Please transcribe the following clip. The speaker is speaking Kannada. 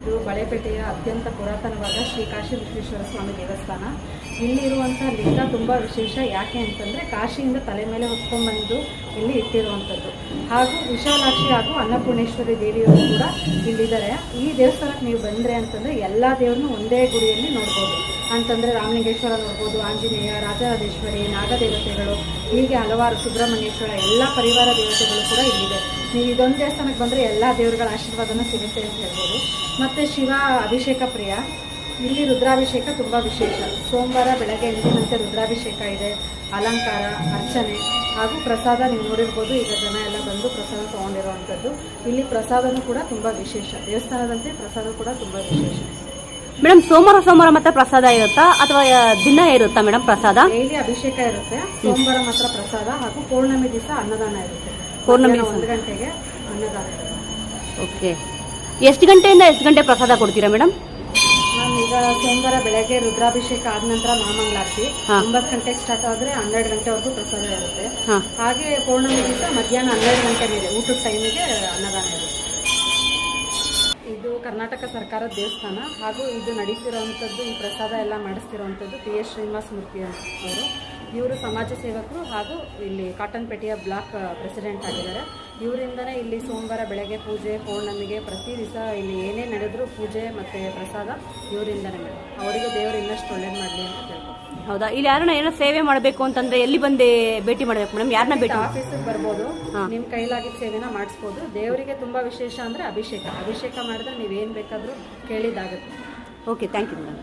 ಇದು ಬಳೆಪೇಟೆಯ ಅತ್ಯಂತ ಪುರಾತನವಾದ ಶ್ರೀ ಕಾಶಿ ವಿಶ್ವೇಶ್ವರ ಸ್ವಾಮಿ ದೇವಸ್ಥಾನ. ಇಲ್ಲಿರುವಂಥ ಲಿಂಗ ತುಂಬ ವಿಶೇಷ. ಯಾಕೆ ಅಂತಂದರೆ ಕಾಶಿಯಿಂದ ತಲೆ ಮೇಲೆ ಹೊತ್ಕೊಂಡ್ಬಂದು ಇಲ್ಲಿ ಇಟ್ಟಿರುವಂಥದ್ದು. ಹಾಗೂ ವಿಶಾಲಾಕ್ಷಿ ಹಾಗೂ ಅನ್ನಪೂರ್ಣೇಶ್ವರಿ ದೇವಿಯವರು ಕೂಡ ಇಲ್ಲಿದ್ದಾರೆ. ಈ ದೇವಸ್ಥಾನಕ್ಕೆ ನೀವು ಬಂದರೆ ಅಂತಂದರೆ ಎಲ್ಲ ದೇವ್ರನ್ನೂ ಒಂದೇ ಗುಡಿಯಲ್ಲಿ ನೋಡ್ಬೋದು. ಅಂತಂದರೆ ರಾಮಲಿಂಗೇಶ್ವರ ನೋಡ್ಬೋದು, ಆಂಜನೇಯ, ರಾಜರಾಜೇಶ್ವರಿ, ನಾಗದೇವತೆಗಳು, ಹೀಗೆ ಹಲವಾರು, ಸುಬ್ರಹ್ಮಣ್ಯೇಶ್ವರ, ಎಲ್ಲ ಪರಿವಾರ ದೇವತೆಗಳು ಕೂಡ ಇಲ್ಲಿದೆ. ನೀವು ಇದೊಂದು ದೇವಸ್ಥಾನಕ್ಕೆ ಬಂದರೆ ಎಲ್ಲ ದೇವರುಗಳ ಆಶೀರ್ವಾದನ ಸಿಗುತ್ತೆ ಅಂತ ಹೇಳ್ಬೋದು. ಮತ್ತು ಶಿವ ಅಭಿಷೇಕ ಪ್ರಿಯ. ಇಲ್ಲಿ ರುದ್ರಾಭಿಷೇಕ ತುಂಬ ವಿಶೇಷ. ಸೋಮವಾರ ಬೆಳಗ್ಗೆ ಎಂದಿನಂತೆ ರುದ್ರಾಭಿಷೇಕ ಇದೆ, ಅಲಂಕಾರ, ಅರ್ಚನೆ ಹಾಗೂ ಪ್ರಸಾದ ನೀವು ನೋಡಿರ್ಬೋದು. ಈಗ ಜನ ಎಲ್ಲ ಬಂದು ಪ್ರಸಾದ ತೊಗೊಂಡಿರುವಂಥದ್ದು. ಇಲ್ಲಿ ಪ್ರಸಾದನೂ ಕೂಡ ತುಂಬ ವಿಶೇಷ. ದೇವಸ್ಥಾನದಂತೆ ಪ್ರಸಾದ ಕೂಡ ತುಂಬ ವಿಶೇಷ. ಮೇಡಮ್, ಸೋಮವಾರ ಮಾತ್ರ ಪ್ರಸಾದ ಇರುತ್ತಾ ಅಥವಾ ದಿನ ಇರುತ್ತಾ ಮೇಡಮ್ ಪ್ರಸಾದ? ಡೈಲಿ ಅಭಿಷೇಕ ಇರುತ್ತೆ. ಸೋಮವಾರ ಮಾತ್ರ ಪ್ರಸಾದ ಹಾಗೂ ಪೌರ್ಣಮಿ ದಿವಸ ಅನ್ನದಾನ ಇರುತ್ತೆ. ಪೌರ್ಣಮಿ 1 ಗಂಟೆಗೆ ಅನ್ನದಾನ ಇರುತ್ತೆ. ಓಕೆ. ಎಷ್ಟು ಗಂಟೆಯಿಂದ ಎಷ್ಟು ಗಂಟೆ ಪ್ರಸಾದ ಕೊಡ್ತೀರಾ ಮೇಡಮ್? ನಾನು ಈಗ ಸೋಮವಾರ ಬೆಳಗ್ಗೆ ರುದ್ರಾಭಿಷೇಕ ಆದ ನಂತರ ಮಹಾಮಂಗಳಾರತಿ 9 ಗಂಟೆಗೆ ಸ್ಟಾರ್ಟ್ ಆದರೆ 12 ಗಂಟೆವರೆಗೂ ಪ್ರಸಾದ ಇರುತ್ತೆ. ಹಾಗೆ ಪೌರ್ಣಮಿ ದಿವಸ ಮಧ್ಯಾಹ್ನ 12 ಗಂಟೆ ಮೇಲೆ ಊಟದ ಟೈಮಿಗೆ ಅನ್ನದಾನ ಇರುತ್ತೆ. ಇದು ಕರ್ನಾಟಕ ಸರ್ಕಾರದ ದೇವಸ್ಥಾನ. ಹಾಗೂ ಇದು ನಡೀತಿರೋವಂಥದ್ದು, ಈ ಪ್ರಸಾದ ಎಲ್ಲ ಮಾಡಿಸ್ತಿರೋವಂಥದ್ದು PS ಶ್ರೀನಿವಾಸ ಮೂರ್ತಿ ಅವರು. ಇವರು ಸಮಾಜ ಸೇವಕರು ಹಾಗೂ ಇಲ್ಲಿ ಕಾಟನ್ಪೇಟೆಯ ಬ್ಲಾಕ್ ಪ್ರೆಸಿಡೆಂಟ್ ಆಗಿದ್ದಾರೆ. ಇವರಿಂದನೇ ಇಲ್ಲಿ ಸೋಮವಾರ ಬೆಳಗ್ಗೆ ಪೂಜೆ, ಪೌರ್ಣಮಿಗೆ ಪ್ರತಿ ದಿವಸ ಇಲ್ಲಿ ಏನೇ ನಡೆದರೂ ಪೂಜೆ ಮತ್ತು ಪ್ರಸಾದ ಇವರಿಂದನೇ ಮೇಡಮ್. ಅವರಿಗೂ ದೇವರು ಇನ್ನಷ್ಟು ಒಳ್ಳೇದು ಮಾಡಲಿ ಅಂತ ಕೇಳ್ಬೋದು. ಹೌದಾ? ಇಲ್ಲಿ ಯಾರನ್ನ ಏನೋ ಸೇವೆ ಮಾಡಬೇಕು ಅಂತಂದ್ರೆ ಎಲ್ಲಿ ಬಂದು ಭೇಟಿ ಮಾಡಬೇಕು ಮೇಡಮ್? ಯಾರನ್ನ ಭೇಟಿ? ಆಫೀಸಿಗೆ ಬರ್ಬೋದು, ನಿಮ್ಮ ಕೈಲಾಗಿದ್ದ ಸೇವೆನ ಮಾಡಿಸ್ಬೋದು. ದೇವರಿಗೆ ತುಂಬ ವಿಶೇಷ ಅಂದರೆ ಅಭಿಷೇಕ ಮಾಡಿದ್ರೆ ನೀವೇನು ಬೇಕಾದರೂ ಕೇಳಿದ್ದಾಗುತ್ತೆ. Okay, thank you madam.